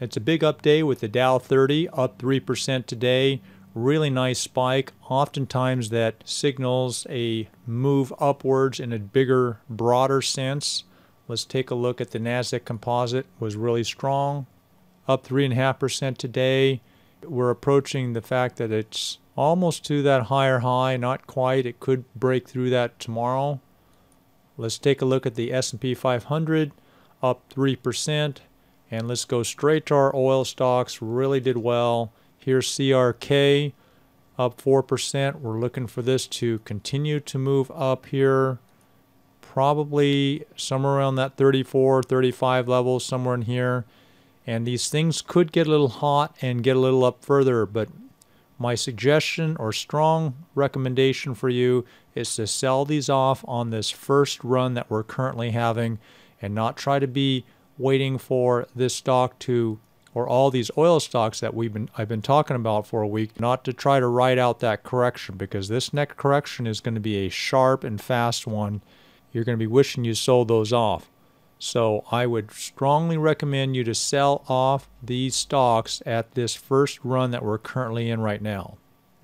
It's a big up day with the Dow 30 up 3% today. Really nice spike. Oftentimes that signals a move upwards in a bigger, broader sense. Let's take a look at the Nasdaq Composite. Was really strong, up 3.5% today. We're approaching the fact that it's almost to that higher high, not quite. It could break through that tomorrow. Let's take a look at the S&P 500, up 3%. And let's go straight to our oil stocks. Really did well. Here's CRK, up 4%. We're looking for this to continue to move up here. Probably somewhere around that 34, 35 level, somewhere in here. And these things could get a little hot and get a little up further, but my suggestion or strong recommendation for you is to sell these off on this first run that we're currently having and not try to be waiting for this stock to, or all these oil stocks that I've been talking about for a week, not to try to ride out that correction, because this next correction is going to be a sharp and fast one. You're going to be wishing you sold those off. So I would strongly recommend you to sell off these stocks at this first run that we're currently in right now.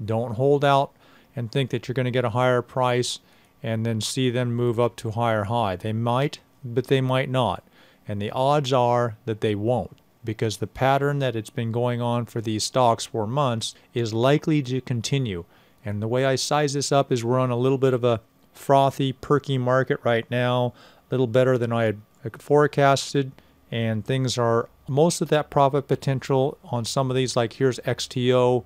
Don't hold out and think that you're going to get a higher price and then see them move up to higher high. They might, but they might not. And the odds are that they won't, because the pattern that it's been going on for these stocks for months is likely to continue. And the way I size this up is we're on a little bit of a frothy, perky market right now, a little better than I had forecasted, and things are, most of that profit potential on some of these, like here's XTO,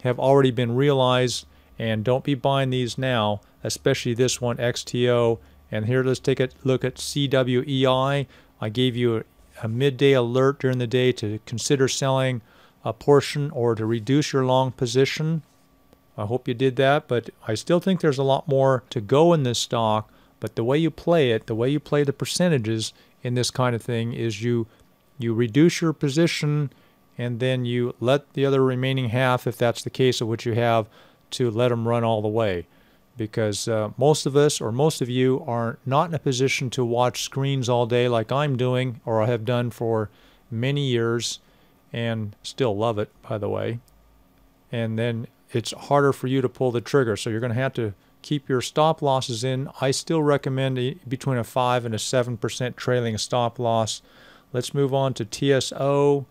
have already been realized. And don't be buying these now, especially this one, XTO. And here, let's take a look at CWEI. I gave you a midday alert during the day to consider selling a portion or to reduce your long position. I hope you did that, but I still think there's a lot more to go in this stock. But the way you play it, the way you play the percentages in this kind of thing is you reduce your position and then you let the other remaining half, if that's the case of what you have, to let them run all the way. Because most of us, or most of you, are not in a position to watch screens all day like I'm doing, or I have done for many years, and still love it, by the way. And then it's harder for you to pull the trigger, so you're going to have to keep your stop losses in. I still recommend between a 5 and a 7% trailing stop loss. Let's move on to TSO.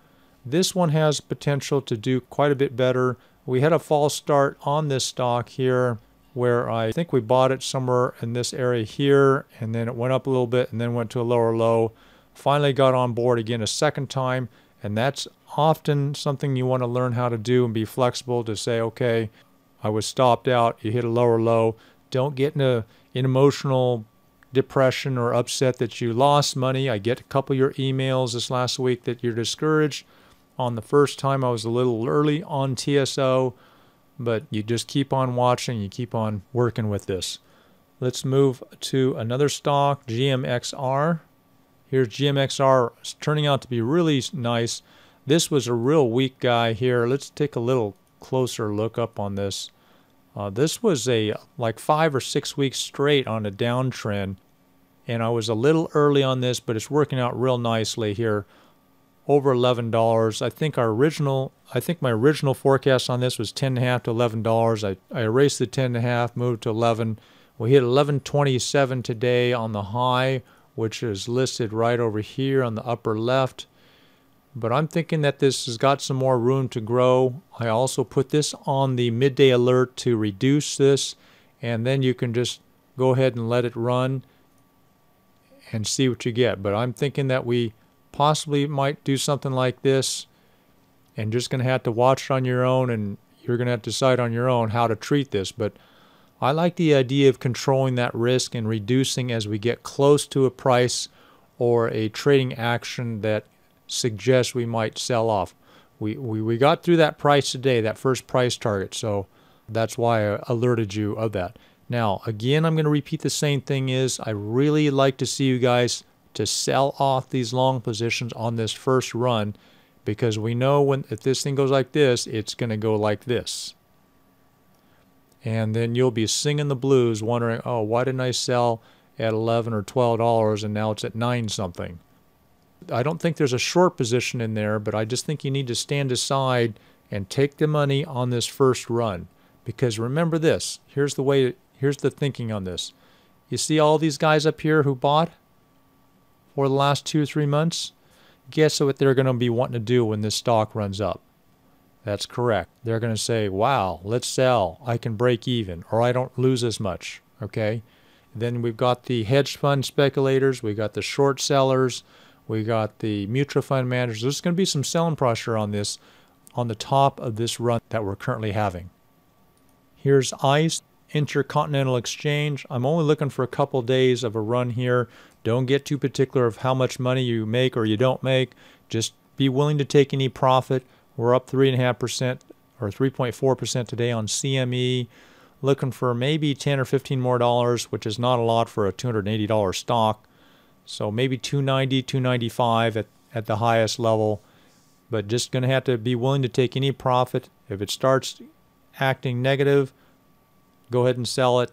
This one has potential to do quite a bit better. We had a false start on this stock here, where I think we bought it somewhere in this area here, and then it went up a little bit and then went to a lower low. Finally got on board again a second time, and that's often something you want to learn how to do and be flexible to say, okay, I was stopped out, you hit a lower low. Don't get in an emotional depression or upset that you lost money. I get a couple of your emails this last week that you're discouraged. On the first time, I was a little early on TSO, but you just keep on watching, you keep on working with this. Let's move to another stock, GMXR. Here's GMXR. It's turning out to be really nice. This was a real weak guy here. Let's take a little closer look up on this. This was a like 5 or 6 weeks straight on a downtrend, and I was a little early on this, but it's working out real nicely here. Over $11. I think my original forecast on this was $10.50 to $11. I erased the 10.5, moved to 11. We hit 11.27 today on the high, which is listed right over here on the upper left. But I'm thinking that this has got some more room to grow. I also put this on the midday alert to reduce this, and then you can just go ahead and let it run and see what you get. But I'm thinking that we possibly might do something like this, and just going to have to watch it on your own, and you're going to have to decide on your own how to treat this. But I like the idea of controlling that risk and reducing as we get close to a price or a trading action that suggests we might sell off. We got through that price today, that first price target, so that's why I alerted you of that. Now, again, I'm going to repeat the same thing is I really like to see you guys to sell off these long positions on this first run, because we know if this thing goes like this, it's going to go like this. And then you'll be singing the blues wondering, oh, why didn't I sell at $11 or $12 and now it's at 9 something? I don't think there's a short position in there, but I just think you need to stand aside and take the money on this first run. Because remember this, here's the thinking on this. You see all these guys up here who bought for the last 2 or 3 months? Guess what they're going to be wanting to do when this stock runs up? That's correct. They're going to say, wow, let's sell. I can break even, or I don't lose as much, okay? Then we've got the hedge fund speculators, we got the short sellers, we got the mutual fund managers. There's going to be some selling pressure on this, on the top of this run that we're currently having. Here's ICE, Intercontinental Exchange. I'm only looking for a couple days of a run here. Don't get too particular of how much money you make or you don't make. Just be willing to take any profit. We're up 3.5% or 3.4% today on CME. Looking for maybe 10 or 15 more dollars, which is not a lot for a $280 stock. So maybe 290, 295 at the highest level. But just going to have to be willing to take any profit. If it starts acting negative, go ahead and sell it.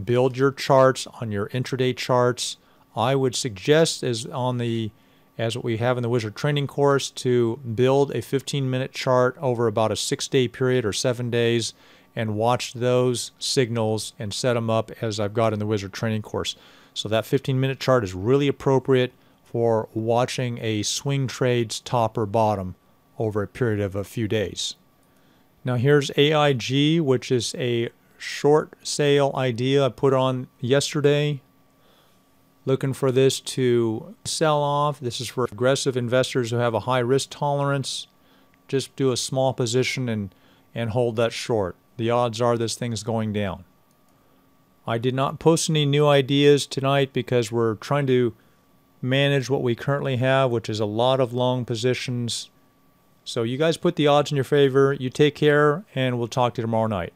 Build your charts on your intraday charts. I would suggest, as what we have in the Wizard training course, to build a 15-minute chart over about a 6-day period or 7 days and watch those signals and set them up as I've got in the Wizard training course. So that 15-minute chart is really appropriate for watching a swing trade's top or bottom over a period of a few days. Now here's AIG, which is a short sale idea I put on yesterday. Looking for this to sell off. This is for aggressive investors who have a high risk tolerance. Just do a small position and hold that short. The odds are this thing's going down. I did not post any new ideas tonight because we're trying to manage what we currently have, which is a lot of long positions. So you guys put the odds in your favor. You take care, and we'll talk to you tomorrow night.